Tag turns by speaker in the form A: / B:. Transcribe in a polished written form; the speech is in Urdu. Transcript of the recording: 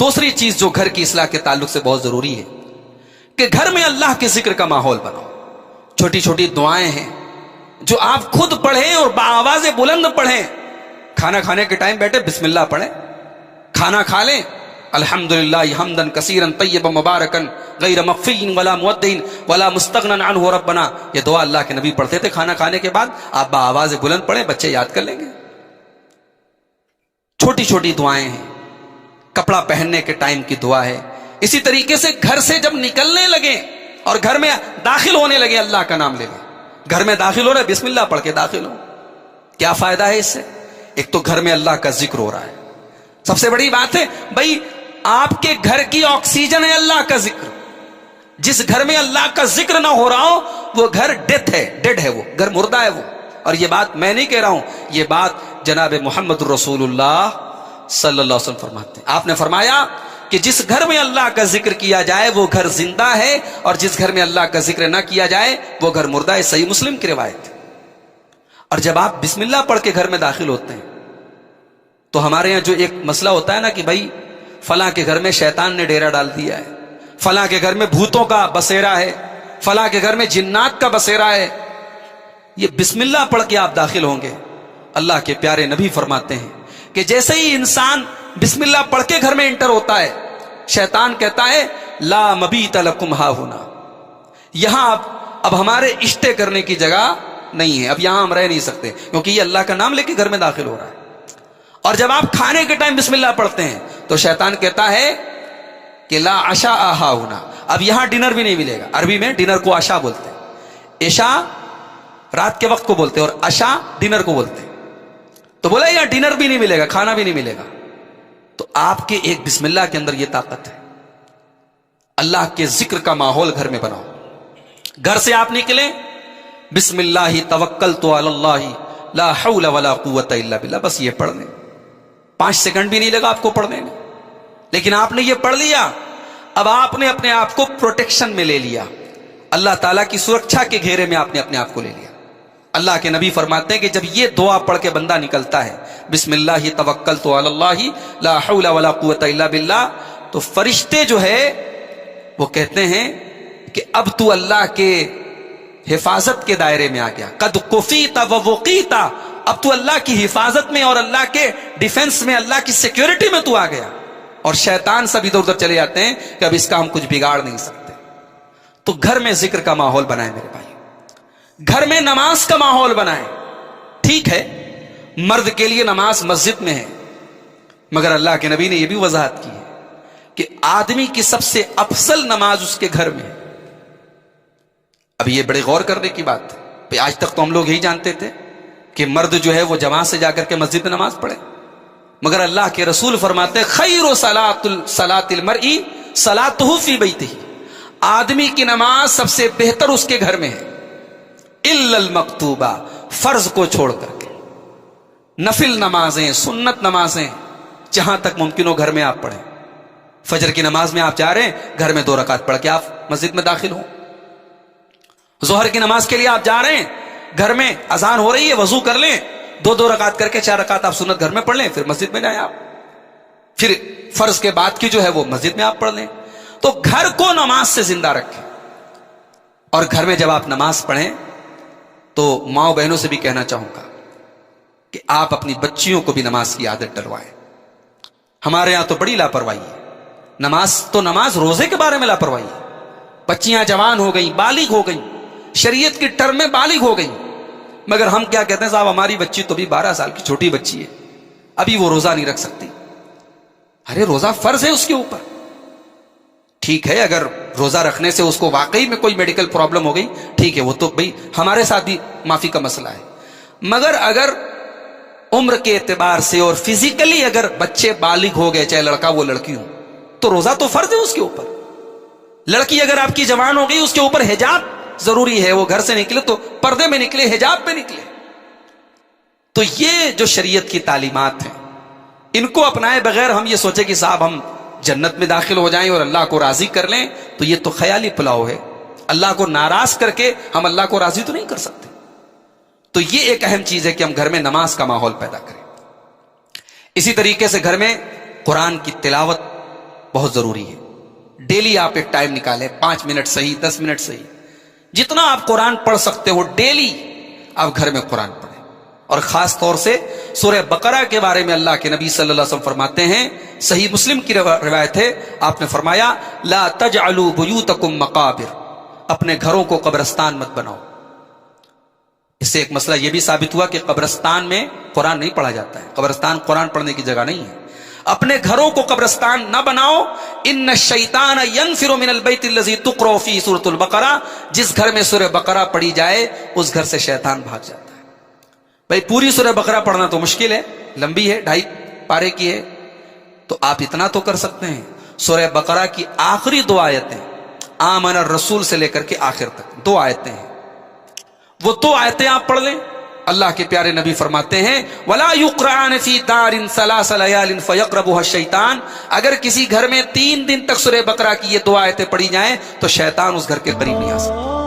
A: دوسری چیز جو گھر کی اصلاح کے تعلق سے بہت ضروری ہے کہ گھر میں اللہ کے ذکر کا ماحول بناؤ. چھوٹی چھوٹی دعائیں ہیں جو آپ خود پڑھیں اور بآواز بلند پڑھیں. کھانا کھانے کے ٹائم بیٹھے بسم اللہ پڑھیں. کھانا کھا لیں الحمدللہ حمدن کثیرن طیبا مبارکن غیر مخفی ولا مودع ولا مستغنن عنہ ربنا. یہ دعا اللہ کے نبی پڑھتے تھے کھانا کھانے کے بعد. آپ بآواز بلند پڑھیں, بچے یاد کر لیں گے. چھوٹی چھوٹی دعائیں ہیں. کپڑا پہننے کے ٹائم کی دعا ہے. اسی طریقے سے گھر سے جب نکلنے لگے اور گھر میں داخل ہونے لگے اللہ کا نام لے لیں. گھر میں داخل ہو رہے بسم اللہ پڑھ کے داخل ہو. کیا فائدہ ہے اس سے؟ ایک تو گھر میں اللہ کا ذکر ہو رہا ہے. سب سے بڑی بات ہے بھائی آپ کے گھر کی آکسیجن ہے اللہ کا ذکر. جس گھر میں اللہ کا ذکر نہ ہو رہا ہو وہ گھر ڈیڈ ہے, وہ گھر مردہ ہے وہ. اور یہ بات میں نہیں کہہ رہا ہوں, یہ بات جناب محمد رسول اللہ صلی اللہ علیہ وسلم فرماتے ہیں. آپ نے فرمایا کہ جس گھر میں اللہ کا ذکر کیا جائے وہ گھر زندہ ہے, اور جس گھر میں اللہ کا ذکر نہ کیا جائے وہ گھر مردہ ہے. صحیح مسلم کی روایت ہے. اور جب آپ بسم اللہ پڑھ کے گھر میں داخل ہوتے ہیں تو ہمارے یہاں جو ایک مسئلہ ہوتا ہے نا کہ بھائی فلاں کے گھر میں شیطان نے ڈیرا ڈال دیا ہے, فلاں کے گھر میں بھوتوں کا بسیرا ہے, فلاں کے گھر میں جنات کا بسیرا ہے. یہ بسم اللہ پڑھ کے آپ داخل ہوں گے. اللہ کے پیارے نبی فرماتے ہیں کہ جیسے ہی انسان بسم اللہ پڑھ کے گھر میں انٹر ہوتا ہے شیطان کہتا ہے لا مبیت لکم ہاہنا, یہاں اب ہمارے اشتے کرنے کی جگہ نہیں ہے, اب یہاں ہم رہ نہیں سکتے, کیونکہ یہ اللہ کا نام لے کے گھر میں داخل ہو رہا ہے. اور جب آپ کھانے کے ٹائم بسم اللہ پڑھتے ہیں تو شیطان کہتا ہے کہ لا عشاء ہاہنا, اب یہاں ڈنر بھی نہیں ملے گا. عربی میں ڈنر کو عشاء بولتے ہیں. عشاء رات کے وقت کو بولتے ہیں اور عشاء ڈنر کو بولتے ہیں. تو بولا یہاں ڈنر بھی نہیں ملے گا, کھانا بھی نہیں ملے گا. تو آپ کے ایک بسم اللہ کے اندر یہ طاقت ہے. اللہ کے ذکر کا ماحول گھر میں بناؤ. گھر سے آپ نکلیں بسم اللہ توکلت علی اللہ لا حول ولا قوت الا باللہ, بس یہ پڑھ لیں. 5 سیکنڈ بھی نہیں لگا آپ کو پڑھنے میں, لیکن آپ نے یہ پڑھ لیا. اب آپ نے اپنے آپ کو پروٹیکشن میں لے لیا, اللہ تعالیٰ کی سرکشا کے گھیرے میں آپ نے اپنے آپ کو لے لیا. اللہ کے نبی فرماتے ہیں کہ جب یہ دعا پڑھ کے بندہ نکلتا ہے بسم اللہ توکلت علی اللہ لا حول ولا قوت الا باللہ, تو فرشتے جو ہے وہ کہتے ہیں کہ اب تو اللہ کے حفاظت کے دائرے میں آ گیا. قد کفیت و وقیت, اب تو اللہ کی حفاظت میں اور اللہ کے ڈیفنس میں, اللہ کی سیکیورٹی میں تو آ گیا. اور شیطان سب ادھر ادھر چلے جاتے ہیں کہ اب اس کا ہم کچھ بگاڑ نہیں سکتے. تو گھر میں ذکر کا ماحول بنائیں میرے بھائی. گھر میں نماز کا ماحول بنائیں. ٹھیک ہے مرد کے لیے نماز مسجد میں ہے, مگر اللہ کے نبی نے یہ بھی وضاحت کی ہے کہ آدمی کی سب سے افضل نماز اس کے گھر میں ہے. اب یہ بڑے غور کرنے کی بات ہے. آج تک تو ہم لوگ یہی جانتے تھے کہ مرد جو ہے وہ جماعت سے جا کر کے مسجد میں نماز پڑھے, مگر اللہ کے رسول فرماتے خیر صلاۃ المرء صلاۃہ فی بیتہ, آدمی کی نماز سب سے بہتر اس کے گھر میں ہے. الا المکتوبہ, فرض کو چھوڑ کر کے. نفل نمازیں سنت نمازیں جہاں تک ممکن ہو گھر میں آپ پڑھیں. فجر کی نماز میں آپ جا رہے ہیں گھر میں 2 رکعت پڑھ کے آپ مسجد میں داخل ہوں. ظہر کی نماز کے لیے آپ جا رہے ہیں گھر میں اذان ہو رہی ہے وضو کر لیں 2 رکعت کر کے 4 رکعت آپ سنت گھر میں پڑھ لیں, پھر مسجد میں جائیں آپ, پھر فرض کے بعد کی جو ہے وہ مسجد میں آپ پڑھ لیں. تو گھر کو نماز سے زندہ رکھیں. اور گھر میں جب آپ نماز پڑھیں تو ماؤں بہنوں سے بھی کہنا چاہوں گا کہ آپ اپنی بچیوں کو بھی نماز کی عادت ڈلوائیں. ہمارے ہاں تو بڑی لاپرواہی ہے. نماز روزے کے بارے میں لاپرواہی ہے. بچیاں جوان ہو گئیں, بالغ ہو گئیں, شریعت کی ٹرم میں بالغ ہو گئیں, مگر ہم کیا کہتے ہیں صاحب ہماری بچی تو بھی 12 سال کی چھوٹی بچی ہے, ابھی وہ روزہ نہیں رکھ سکتی. ارے روزہ فرض ہے اس کے اوپر. ٹھیک ہے اگر روزہ رکھنے سے اس کو واقعی میں کوئی میڈیکل پرابلم ہو گئی ٹھیک ہے, وہ تو بھئی ہمارے ساتھ بھی معافی کا مسئلہ ہے. مگر اگر عمر کے اعتبار سے اور فزیکلی اگر بچے بالغ ہو گئے, چاہے لڑکا وہ لڑکی ہو, تو روزہ تو فرض ہے اس کے اوپر. لڑکی اگر آپ کی جوان ہو گئی اس کے اوپر حجاب ضروری ہے, وہ گھر سے نکلے تو پردے میں نکلے, حجاب میں نکلے. تو یہ جو شریعت کی تعلیمات ہیں ان کو اپنائے بغیر ہم یہ سوچے کہ صاحب ہم جنت میں داخل ہو جائیں اور اللہ کو راضی کر لیں, تو یہ تو خیالی پلاؤ ہے. اللہ کو ناراض کر کے ہم اللہ کو راضی تو نہیں کر سکتے. تو یہ ایک اہم چیز ہے کہ ہم گھر میں نماز کا ماحول پیدا کریں. اسی طریقے سے گھر میں قرآن کی تلاوت بہت ضروری ہے. ڈیلی آپ ایک ٹائم نکالیں, 5 منٹ صحیح, 10 منٹ صحیح, جتنا آپ قرآن پڑھ سکتے ہو ڈیلی آپ گھر میں قرآن پڑھیں. اور خاص طور سے سورہ بقرہ کے بارے میں اللہ کے نبی صلی اللہ علیہ وسلم فرماتے ہیں, صحیح مسلم کی روایت ہے, آپ نے فرمایا لا تجعلوا بیوتکم مقابر, اپنے گھروں کو قبرستان مت بناؤ. اس سے ایک مسئلہ یہ بھی ثابت ہوا کہ قبرستان میں قرآن نہیں پڑھا جاتا ہے, قبرستان قرآن پڑھنے کی جگہ نہیں ہے. اپنے گھروں کو قبرستان نہ بناؤ. ان الشیطان ینفر من البیت الذی تقرأ فی سورۃ البقرہ, جس گھر میں سورہ بقرہ پڑھی جائے اس گھر سے شیطان بھاگ جاتا ہے. بھائی پوری سورہ بقرہ پڑھنا تو مشکل ہے, لمبی ہے, 2.5 پارے کی ہے, تو آپ اتنا تو کر سکتے ہیں, سورہ بقرہ کی آخری 2 آیتیں, آمن الرسول سے لے کر کے آخر تک 2 آیتیں ہیں, وہ 2 آیتیں آپ پڑھ لیں. اللہ کے پیارے نبی فرماتے ہیں وَلَا يُقْرَعَانِ فِي دَارٍ ثَلَاثَ لَيَالٍ فَيَقْرَبُهَا الشَّيْطَانُ, اگر کسی گھر میں 3 دن تک سورہ بقرہ کی یہ 2 آیتیں پڑھی جائیں تو شیطان اس گھر کے قریب نہیں آ سکتا.